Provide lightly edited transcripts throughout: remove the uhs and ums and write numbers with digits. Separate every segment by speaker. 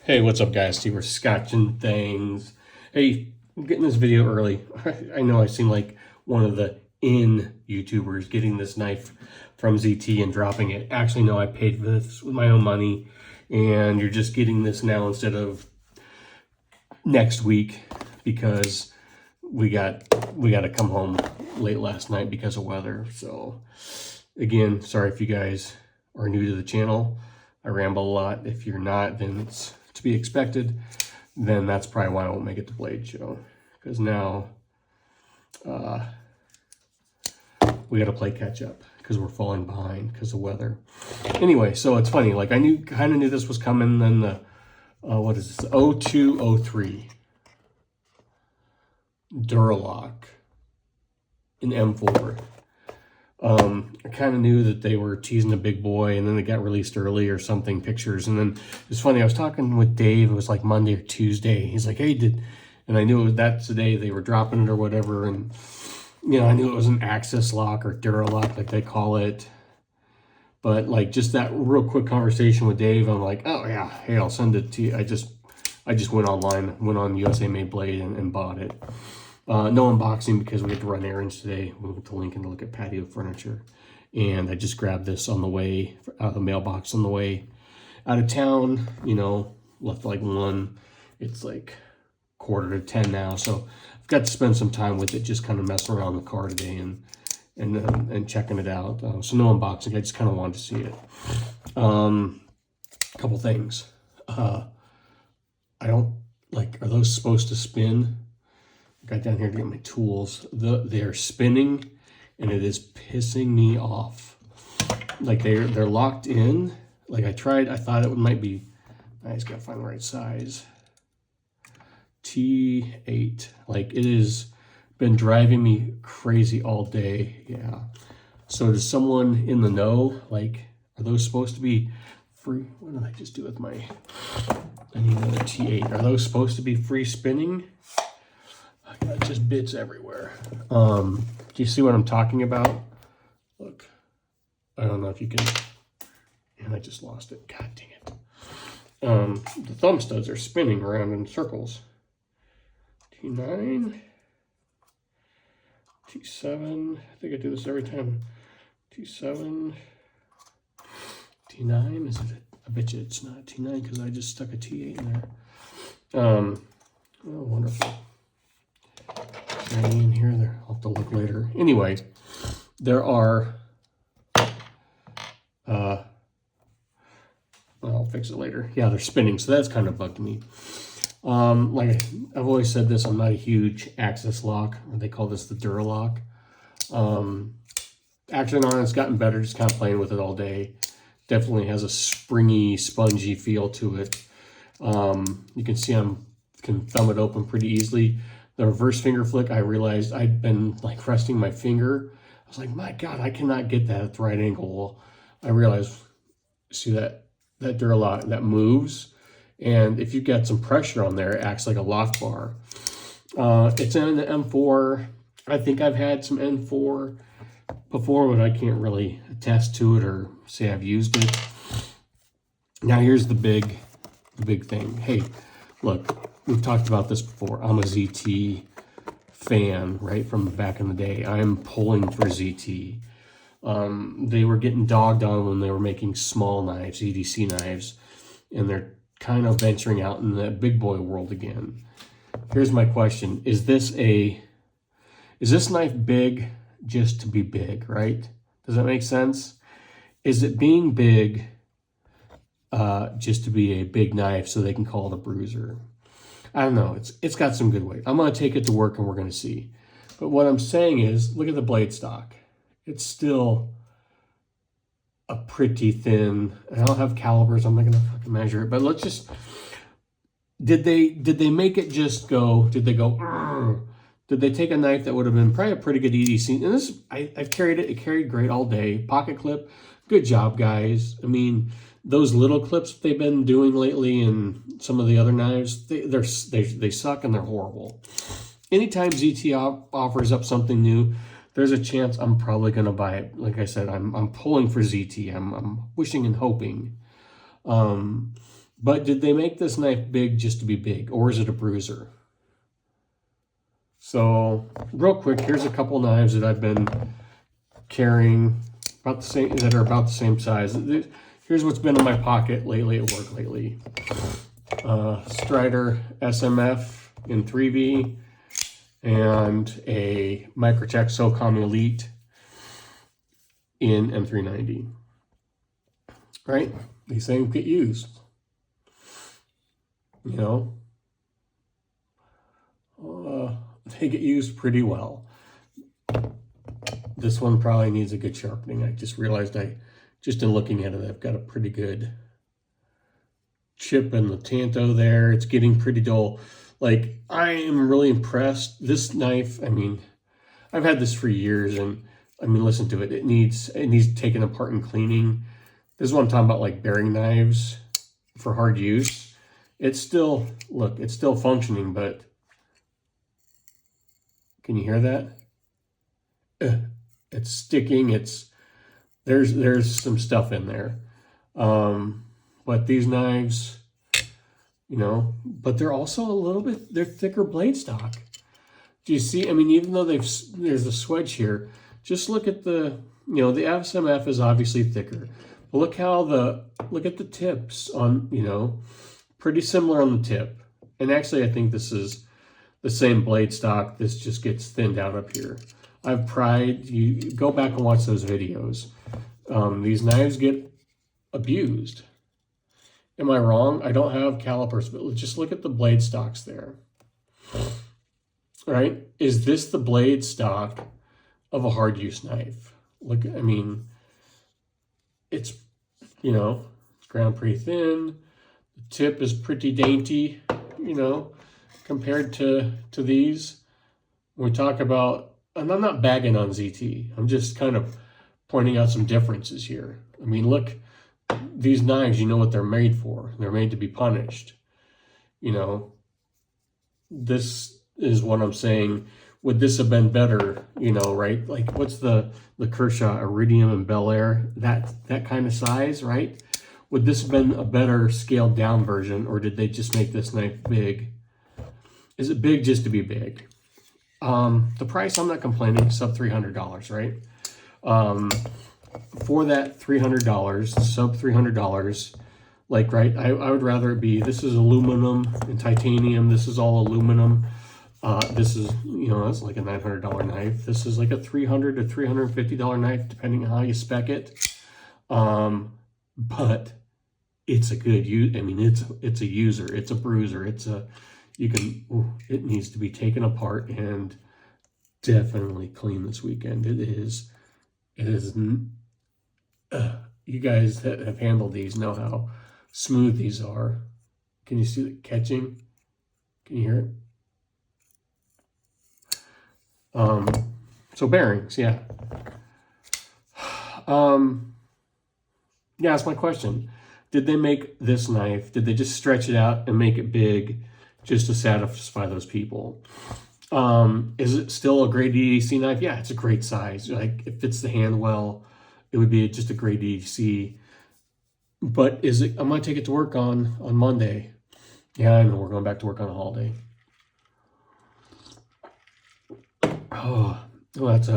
Speaker 1: Hey, what's up, guys? See, we're scotching things. Hey, I'm getting this video early. I know I seem like one of the YouTubers getting this knife from ZT and dropping it. Actually, no, I paid for this with my own money, and you're just getting this now instead of next week because we got to come home late last night because of weather. So, again, sorry if you guys are new to the channel. I ramble a lot. If you're not, then it's to be expected. Then that's probably why I won't make it to Blade Show, because now we got to play catch up because we're falling behind because of weather. Anyway, so it's funny. Like I kind of knew this was coming. Then the what is this? 0203 Duralock in M4. I kind of knew that they were teasing a big boy, and then they got released early or something, pictures. And then it's funny, I was talking with Dave, it was like Monday or Tuesday. He's like, hey, and I knew it was that's the day they were dropping it or whatever. And, you know, I knew it was an Access Lock or Duralock, like they call it. But like just that real quick conversation with Dave, I'm like, oh yeah, hey, I'll send it to you. I just went online, went on USA Made Blade and bought it. No unboxing because we had to run errands today. We went to Lincoln to look at patio furniture. And I just grabbed this on the way, out of the mailbox on the way out of town, you know, left like 1. It's like 9:45 now. So I've got to spend some time with it, just kind of messing around in the car today and checking it out. So no unboxing, I just kind of wanted to see it. Couple things. I don't, like, are those supposed to spin? Got down here to get my tools. They're spinning, and it is pissing me off. Like they're locked in. Like I thought it might be. I just gotta find the right size. T8. Like it has been driving me crazy all day. Yeah. So does someone in the know? Like, are those supposed to be free? What did I just do with my? I need another T8. Are those supposed to be free spinning? I got just bits everywhere. Do you see what I'm talking about? Look, I don't know if you can, and I just lost it. God dang it. The thumb studs are spinning around in circles. T9, T7, I think I do this every time. T7, T9, is it? I bet you it's not T9 because I just stuck a T8 in there. Oh, wonderful. In here, there. I'll have to look later. Anyway, there are. I'll fix it later. Yeah, they're spinning, so that's kind of bugged me. Like I've always said this, I'm not a huge Access Lock. They call this the Duralock. Action on it's gotten better. Just kind of playing with it all day. Definitely has a springy, spongy feel to it. You can see I can thumb it open pretty easily. The reverse finger flick, I realized I'd been like resting my finger. I was like, my God, I cannot get that at the right angle. I realized, see that Duralock, that moves. And if you've got some pressure on there, it acts like a lock bar. It's in the M4. I think I've had some M4 before, but I can't really attest to it or say I've used it. Now here's the big thing. Hey, look. We've talked about this before. I'm a ZT fan, right, from back in the day. I am pulling for ZT. They were getting dogged on when they were making small knives, EDC knives, and they're kind of venturing out in the big boy world again. Here's my question. Is this knife big just to be big, right? Does that make sense? Is it being big just to be a big knife so they can call it a bruiser? I don't know. It's got some good weight. I'm going to take it to work and we're going to see. But what I'm saying is, look at the blade stock. It's still a pretty thin. I don't have calibers. I'm not going to fucking measure it. But let's just. Did they make it just go? Did they go? Argh? Did they take a knife that would have been probably a pretty good EDC? And this, I've carried it. It carried great all day. Pocket clip. Good job, guys. I mean, those little clips they've been doing lately and some of the other knives, they suck and they're horrible. Anytime ZT offers up something new, there's a chance I'm probably going to buy it. Like I said, I'm pulling for ZT. I'm wishing and hoping. But did they make this knife big just to be big, or is it a bruiser? So real quick, here's a couple knives that I've been carrying about the same, that are about the same size. Here's what's been in my pocket lately at work lately. Strider SMF in 3V and a Microtech SOCOM Elite in M390. Right? These things get used. You know, they get used pretty well. This one probably needs a good sharpening. I just realized just in looking at it, I've got a pretty good chip in the tanto there. It's getting pretty dull. Like, I am really impressed. This knife, I mean, I've had this for years, and I mean, listen to it. It needs taken apart and cleaning. This is what I'm talking about, like bearing knives for hard use. It's still, look, it's still functioning, but can you hear that? It's sticking. There's some stuff in there. But these knives, you know, but they're also a little bit, they're thicker blade stock. Do you see? I mean, even though there's a swedge here, just look at the, you know, the SMF is obviously thicker. But look at the tips on, you know, pretty similar on the tip. And actually, I think this is the same blade stock. This just gets thinned out up here. I've pried, you go back and watch those videos. These knives get abused. Am I wrong? I don't have calipers, but just look at the blade stocks there. Right? Is this the blade stock of a hard use knife? Look, I mean, it's, you know, it's ground pretty thin. The tip is pretty dainty, you know, compared to these. When we talk about, and I'm not bagging on ZT. I'm just kind of pointing out some differences here. I mean, look, these knives, you know what they're made for. They're made to be punished. You know, this is what I'm saying. Would this have been better, you know, right? Like, what's the Kershaw Iridium and Bel Air, that kind of size, right? Would this have been a better scaled down version, or did they just make this knife big? Is it big just to be big? The price, I'm not complaining, sub $300, right? For that $300, sub $300, like, right, I would rather it be, this is aluminum and titanium, this is all aluminum. This is, you know, that's like a $900 knife. This is like a $300 to $350 knife, depending on how you spec it. But it's a good use. I mean, it's a user, it's a bruiser, it needs to be taken apart and definitely clean this weekend. It is, you guys that have handled these know how smooth these are. Can you see the catching? Can you hear it? So bearings, yeah. Yeah, that's my question. Did they make this knife? Did they just stretch it out and make it big just to satisfy those people? Is it still a grade EDC knife? Yeah, it's a great size. Like, it fits the hand well. It would be just a great EDC. But is it? I'm gonna take it to work on Monday. Yeah, I know we're going back to work on a holiday. Oh, that's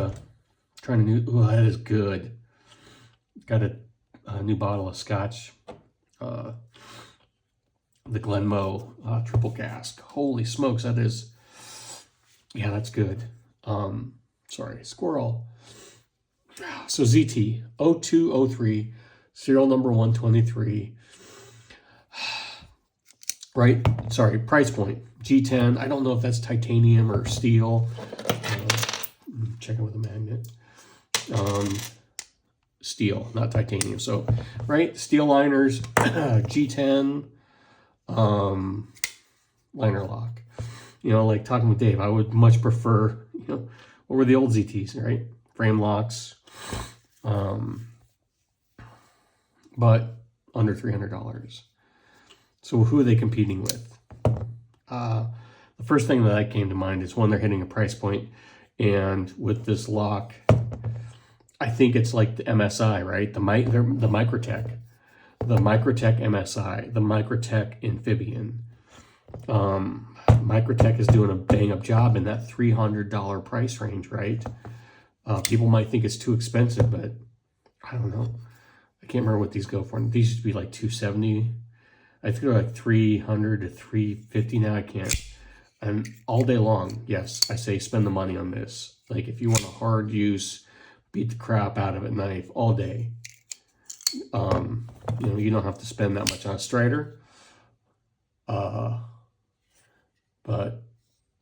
Speaker 1: trying a new. Oh, that is good. Got a new bottle of scotch. The Glenmoe triple cask. Holy smokes, that is. Yeah, that's good. Sorry, squirrel. So ZT 0203, serial number 123. Right? Sorry, price point G10. I don't know if that's titanium or steel. Checking with a magnet. Steel, not titanium. So, right, steel liners, G10, liner lock. You know, like talking with Dave, I would much prefer, you know, what were the old ZTs, right? Frame locks, but under $300. So who are they competing with? The first thing that came to mind is when they're hitting a price point, and with this lock, I think it's like the MSI, right? The Microtech. the Microtech MSI, the Microtech Amphibian. Microtech is doing a bang up job in that $300 price range, right? People might think it's too expensive, but I don't know. I can't remember what these go for. These used to be like $270. I think they're like $300 to $350 now. I can't. And all day long, yes, I say spend the money on this. Like if you want a hard use, beat the crap out of it knife all day. You know, you don't have to spend that much on a Strider. But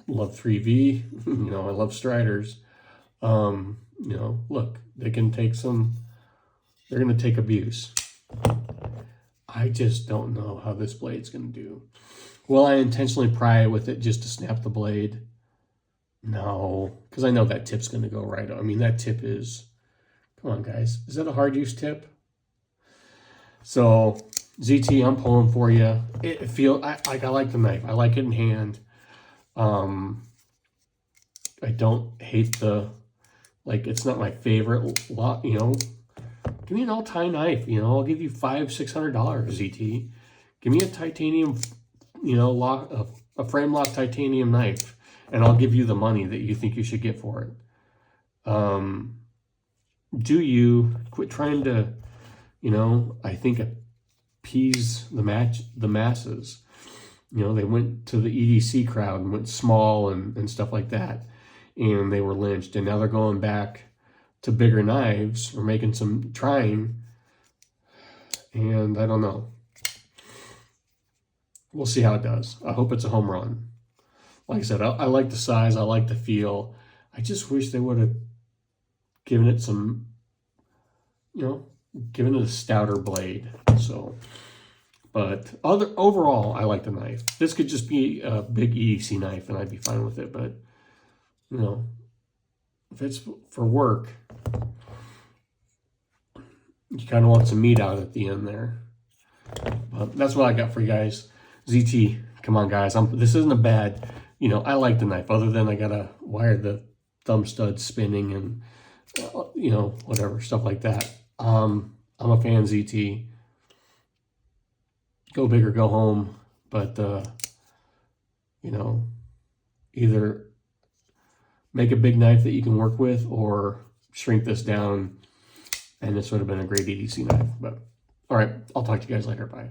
Speaker 1: love 3V. You know, I love Striders. You know, look, they can take some. They're going to take abuse. I just don't know how this blade's going to do. Will I intentionally pry with it just to snap the blade? No, because I know that tip's going to go right. I mean, that tip is, come on, guys. Is that a hard use tip? So, ZT, I'm pulling for you. I like the knife. I like it in hand. I don't hate the, like, it's not my favorite lot, you know. Give me an all-tie knife, you know. I'll give you $500-600, ZT. Give me a titanium, you know, a frame lock titanium knife, and I'll give you the money that you think you should get for it. Do you quit trying to, you know, I think appease the masses. You know, they went to the EDC crowd and went small and stuff like that, and they were lynched, and now they're going back to bigger knives or making some trying, and I don't know. We'll see how it does. I hope it's a home run. Like I said, I like the size, I like the feel. I just wish they would have given it some, you know, given it a stouter blade. So, but overall, I like the knife. This could just be a big EDC knife, and I'd be fine with it. But you know, if it's for work, you kind of want some meat out at the end there. But that's what I got for you guys. ZT, come on, guys. This isn't a bad, you know, I like the knife, other than I got to wire the thumb stud spinning and, you know, whatever, stuff like that. I'm a fan, ZT. Go big or go home. But, you know, either make a big knife that you can work with or shrink this down, and this would have been a great EDC knife. But, all right, I'll talk to you guys later. Bye.